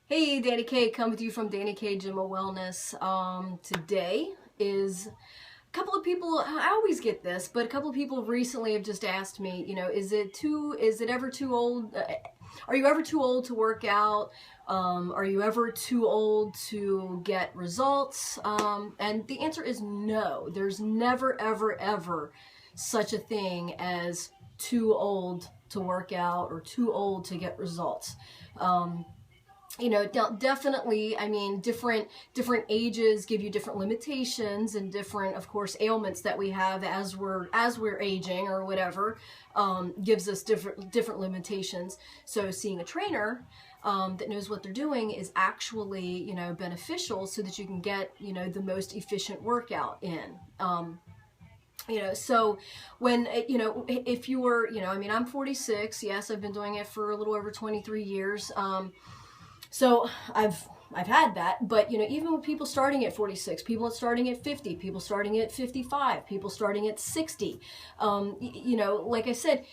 Hey, Danny K, coming to you from Danny K Gym of Wellness. Today is a couple of people, I always get this, but a couple of people recently have just asked me, is it ever too old? Are you ever too old to work out? Are you ever too old to get results? And the answer is no. There's never, ever, ever such a thing as too old to work out or too old to get results. Definitely, I mean, different ages give you different limitations and different, of course, ailments that we have as we're aging or whatever, gives us different limitations. So seeing a trainer that knows what they're doing is actually, beneficial so that you can get, the most efficient workout in. So when, if you were, I mean, I'm 46. Yes, I've been doing it for a little over 23 years. So I've had that, but even with people starting at 46, people starting at 50, people starting at 55, people starting at 60, like I said,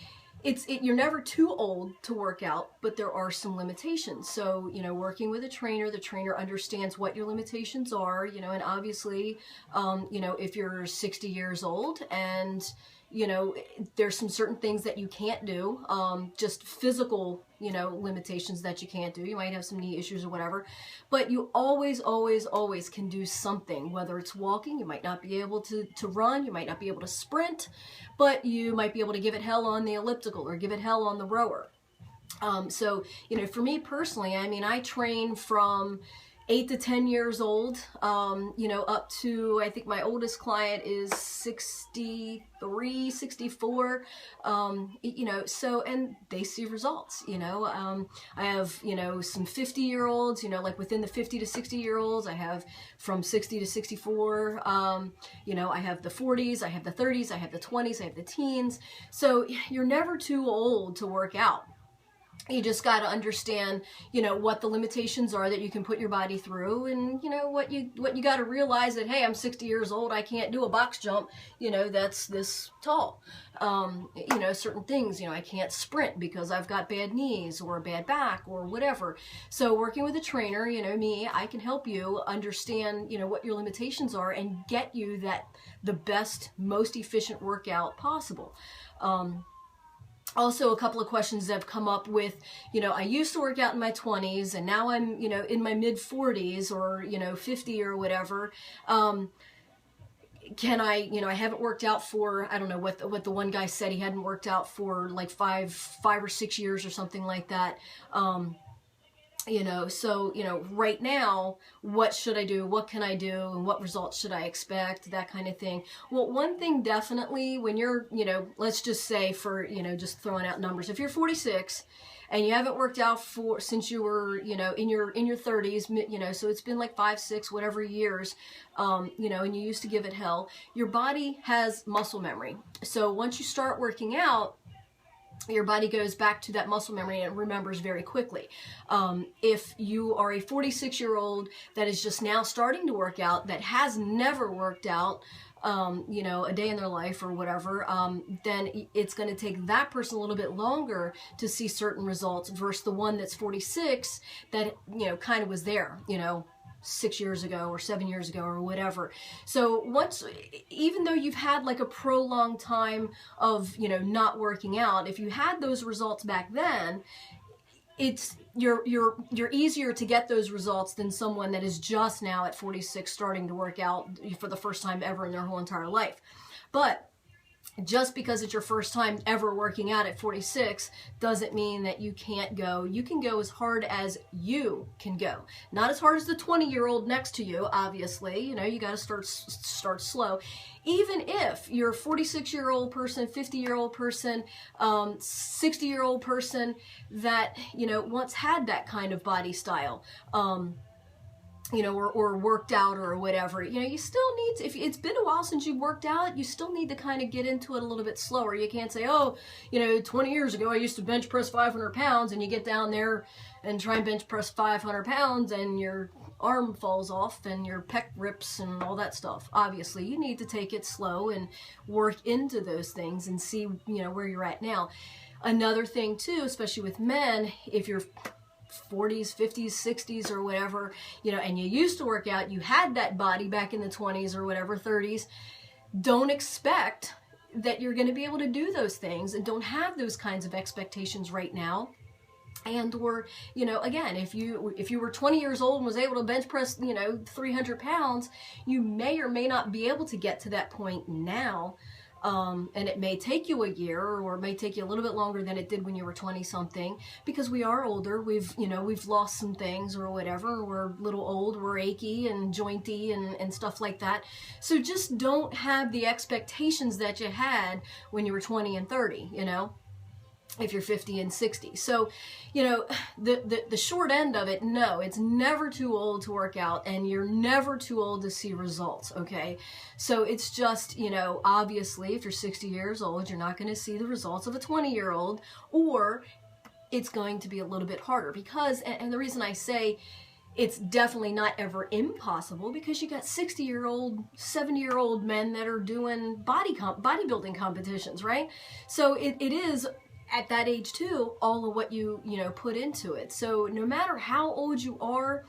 you're never too old to work out, but there are some limitations. So, working with a trainer, the trainer understands what your limitations are, and obviously, if you're 60 years old and there's some certain things that you can't do, just physical, limitations that you can't do. You might have some knee issues or whatever, but you always, always, always can do something, whether it's walking. You might not be able to run, you might not be able to sprint, but you might be able to give it hell on the elliptical or give it hell on the rower. So, for me personally, I mean, I train from 8 to 10 years old, up to, I think my oldest client is 63, 64, so, and they see results, I have, some 50-year-olds, like within the 50 to 60-year-olds, I have from 60 to 64, I have the 40s, I have the 30s, I have the 20s, I have the teens, so you're never too old to work out. You just got to understand, what the limitations are that you can put your body through, and what you got to realize that, hey, I'm 60 years old, I can't do a box jump, that's this tall. Certain things, I can't sprint because I've got bad knees or a bad back or whatever. So working with a trainer, me, I can help you understand, what your limitations are and get you the best, most efficient workout possible. Also, a couple of questions that have come up with, I used to work out in my 20s and now I'm, in my mid 40s or, 50 or whatever. Can I, I haven't worked out for, I don't know what the one guy said, he hadn't worked out for like five or 6 years or something like that. So, right now, what should I do? What can I do? And what results should I expect? That kind of thing. Well, one thing definitely when you're, let's just say for, just throwing out numbers, if you're 46 and you haven't worked out since you were, in your 30s, so it's been like 5, 6, whatever years, and you used to give it hell, your body has muscle memory. So once you start working out, your body goes back to that muscle memory and it remembers very quickly. If you are a 46-year-old that is just now starting to work out, that has never worked out, a day in their life or whatever, then it's going to take that person a little bit longer to see certain results versus the one that's 46 that, kind of was there, 6 years ago or 7 years ago or whatever. So even though you've had like a prolonged time of, not working out, if you had those results back then, you're easier to get those results than someone that is just now at 46 starting to work out for the first time ever in their whole entire life. But just because it's your first time ever working out at 46 doesn't mean that you can't go. You can go as hard as you can go. Not as hard as the 20-year-old next to you, obviously. You got to start slow. Even if you're a 46-year-old person, 50-year-old person, 60-year-old person that, once had that kind of body style, or worked out or whatever, you still need to, if it's been a while since you worked out, you still need to kind of get into it a little bit slower. You can't say, 20 years ago I used to bench press 500 pounds, and you get down there and try and bench press 500 pounds and your arm falls off and your pec rips and all that stuff. Obviously, you need to take it slow and work into those things and see, where you're at now. Another thing too, especially with men, if you're 40s, 50s, 60s, or whatever, you know, and you used to work out, you had that body back in the 20s or whatever, 30s, don't expect that you're going to be able to do those things, and don't have those kinds of expectations right now. And or, you know, again, if you were 20 years old and was able to bench press, you know, 300 pounds, you may or may not be able to get to that point now. And it may take you a year, or it may take you a little bit longer than it did when you were 20 something, because we are older. We've lost some things or whatever. We're a little old, we're achy and jointy and stuff like that. So just don't have the expectations that you had when you were 20 and 30, you know, if you're 50 and 60. So, you know, the short end of it, no, it's never too old to work out, and you're never too old to see results, okay? So it's just, you know, obviously if you're 60 years old, you're not going to see the results of a 20-year-old, or it's going to be a little bit harder, because, and the reason I say it's definitely not ever impossible, because you got 60-year-old, 70-year-old men that are doing bodybuilding competitions, right? So it is, at that age too, all of what you put into it. So no matter how old you are,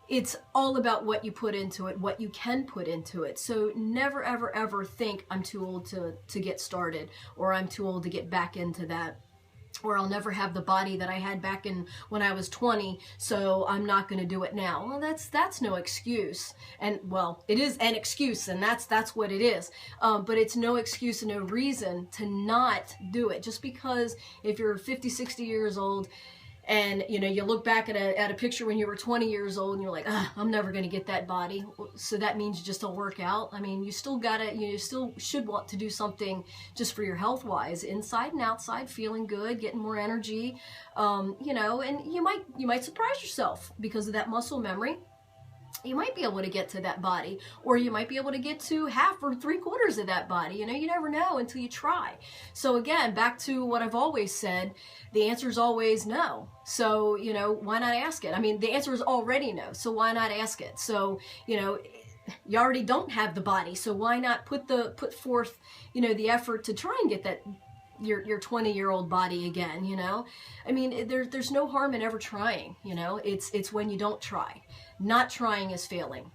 it's all about what you put into it, what you can put into it. So never, ever, ever think I'm too old to get started, or I'm too old to get back into that, or I'll never have the body that I had back in when I was 20, so I'm not going to do it now. Well, that's no excuse. And well, it is an excuse, and that's what it is. But it's no excuse and no reason to not do it. Just because if you're 50, 60 years old, and you know, you look back at a picture when you were 20 years old and you're like, I'm never going to get that body, so that means you just don't work out. I mean, you still should want to do something just for your health wise, inside and outside, feeling good, getting more energy, you know, and you might surprise yourself because of that muscle memory. You might be able to get to that body, or you might be able to get to half or 3/4 of that body. You know, you never know until you try. So again, back to what I've always said, the answer is always no. So, you know, why not ask it? I mean, the answer is already no, so why not ask it? So, you know, you already don't have the body, so why not put forth, you know, the effort to try and get that your 20-year-old body again, you know? I mean, there's no harm in ever trying, you know? It's when you don't try. Not trying is failing.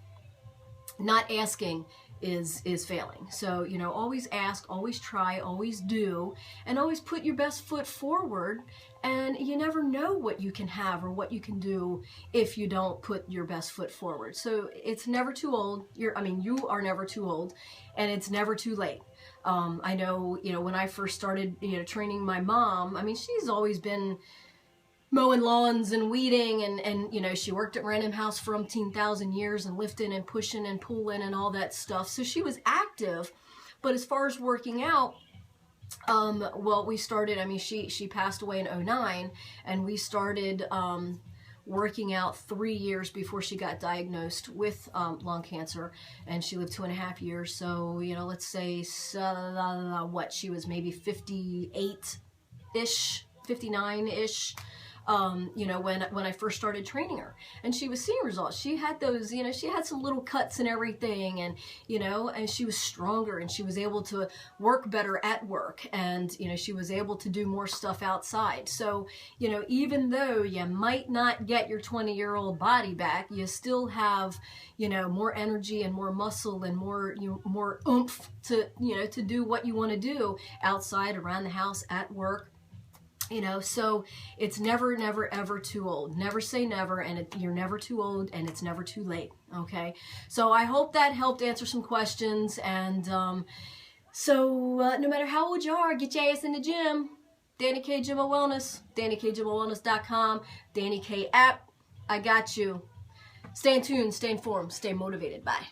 Not asking is failing. So, you know, always ask, always try, always do, and always put your best foot forward. And you never know what you can have or what you can do if you don't put your best foot forward. So it's never too old. You are never too old, and it's never too late. I know, you know, when I first started, you know, training my mom, I mean, she's always been mowing lawns and weeding, and you know, she worked at Random House for 10,000 years and lifting and pushing and pulling and all that stuff. So she was active, but as far as working out, well, we started, I mean, she passed away in 2009, and we started working out 3 years before she got diagnosed with lung cancer, and she lived 2.5 years. So, you know, let's say, what, she was maybe 58-ish, 59-ish, you know, when I first started training her, and she was seeing results. She had those, you know, she had some little cuts and everything, and, you know, and she was stronger, and she was able to work better at work, and, you know, she was able to do more stuff outside. So, you know, even though you might not get your 20-year-old body back, you still have, you know, more energy and more muscle and more oomph to, you know, to do what you want to do outside, around the house, at work. You know, so it's never, never, ever too old. Never say never, and you're never too old, and it's never too late, okay? So I hope that helped answer some questions, and no matter how old you are, get your ass in the gym. Dani K Gym of Wellness, DaniKGymofWellness.com, Dani K app. I got you. Stay in tune, stay informed, stay motivated. Bye.